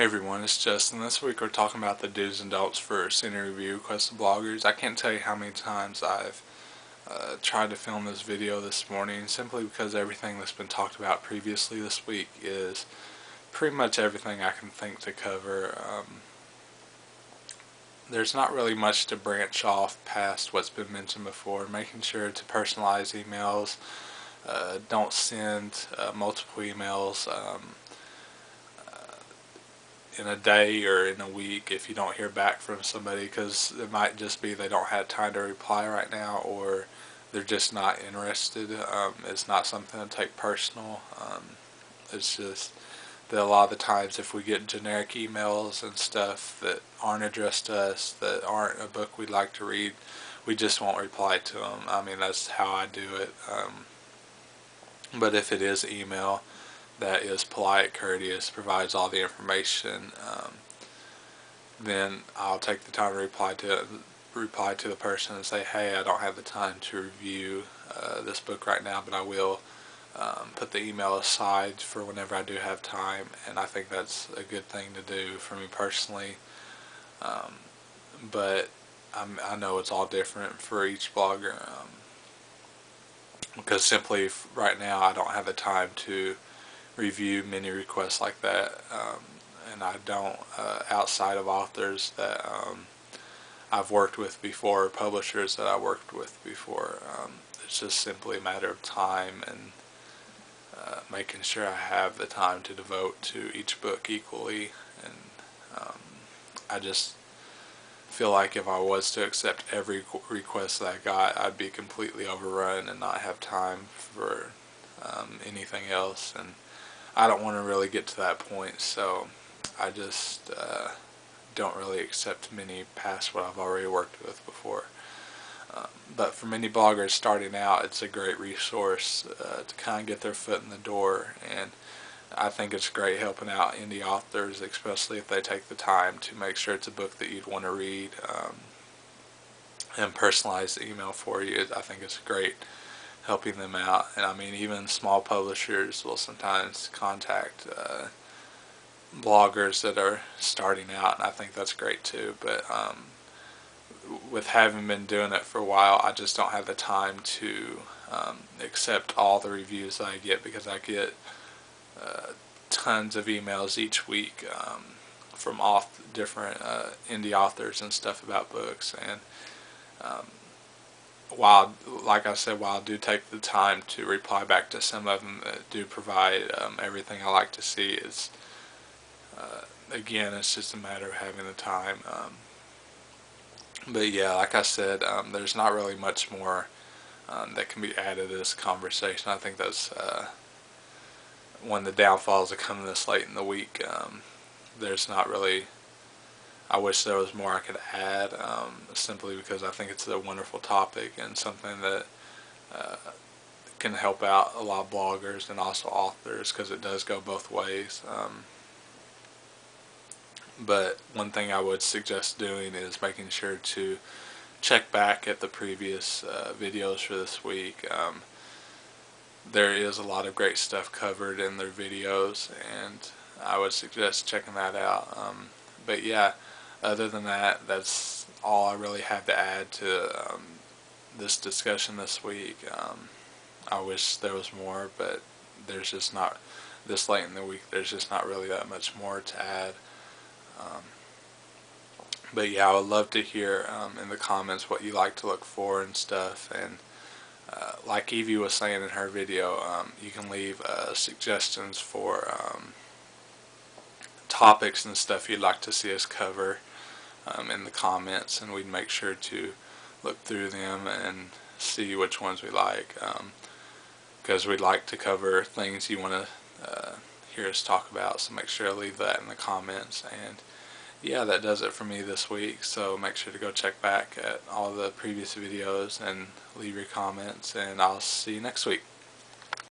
Hey everyone, it's Justin. This week we're talking about the do's and don'ts for senior review requested bloggers. I can't tell you how many times I've tried to film this video this morning simply because everything that's been talked about previously this week is pretty much everything I can think to cover. There's not really much to branch off past what's been mentioned before. Making sure to personalize emails, don't send multiple emails in a day or in a week if you don't hear back from somebody, because it might just be they don't have time to reply right now, or they're just not interested. It's not something to take personal. It's just that a lot of the times if we get generic emails and stuff that aren't addressed to us, that aren't a book we'd like to read, we just won't reply to them. I mean, that's how I do it. But if it is email that is polite, courteous, provides all the information, then I'll take the time to reply to the person and say, hey, I don't have the time to review this book right now, but I will put the email aside for whenever I do have time. And I think that's a good thing to do for me personally. But I know it's all different for each blogger, because simply right now I don't have the time to review many requests like that, and I don't outside of authors that I've worked with before, publishers that I worked with before. It's just simply a matter of time and making sure I have the time to devote to each book equally. And I just feel like if I was to accept every request that I got, I'd be completely overrun and not have time for anything else. And I don't want to really get to that point, so I just don't really accept many past what I've already worked with before. But for many bloggers starting out, it's a great resource to kind of get their foot in the door, and I think it's great helping out indie authors, especially if they take the time to make sure it's a book that you'd want to read, and personalize the email for you. I think it's great helping them out. And I mean, even small publishers will sometimes contact bloggers that are starting out, and I think that's great too. But with having been doing it for a while, I just don't have the time to accept all the reviews that I get, because I get tons of emails each week from different indie authors and stuff about books. And like I said, while I do take the time to reply back to some of them that do provide everything I like to see, is again, it's just a matter of having the time. But yeah, like I said, there's not really much more that can be added to this conversation. I think that's one of the downfalls of coming this late in the week. There's not really, I wish there was more I could add, simply because I think it's a wonderful topic and something that can help out a lot of bloggers and also authors, because it does go both ways. But one thing I would suggest doing is making sure to check back at the previous videos for this week. There is a lot of great stuff covered in their videos, and I would suggest checking that out. But yeah, other than that, that's all I really have to add to this discussion this week. I wish there was more, but there's just not, this late in the week, there's just not really that much more to add. But yeah, I would love to hear in the comments what you like to look for and stuff. And like Evie was saying in her video, you can leave suggestions for topics and stuff you'd like to see us cover in the comments, and we'd make sure to look through them and see which ones we like, because we'd like to cover things you want to hear us talk about. So make sure to leave that in the comments. And yeah, that does it for me this week, so make sure to go check back at all the previous videos and leave your comments, and I'll see you next week.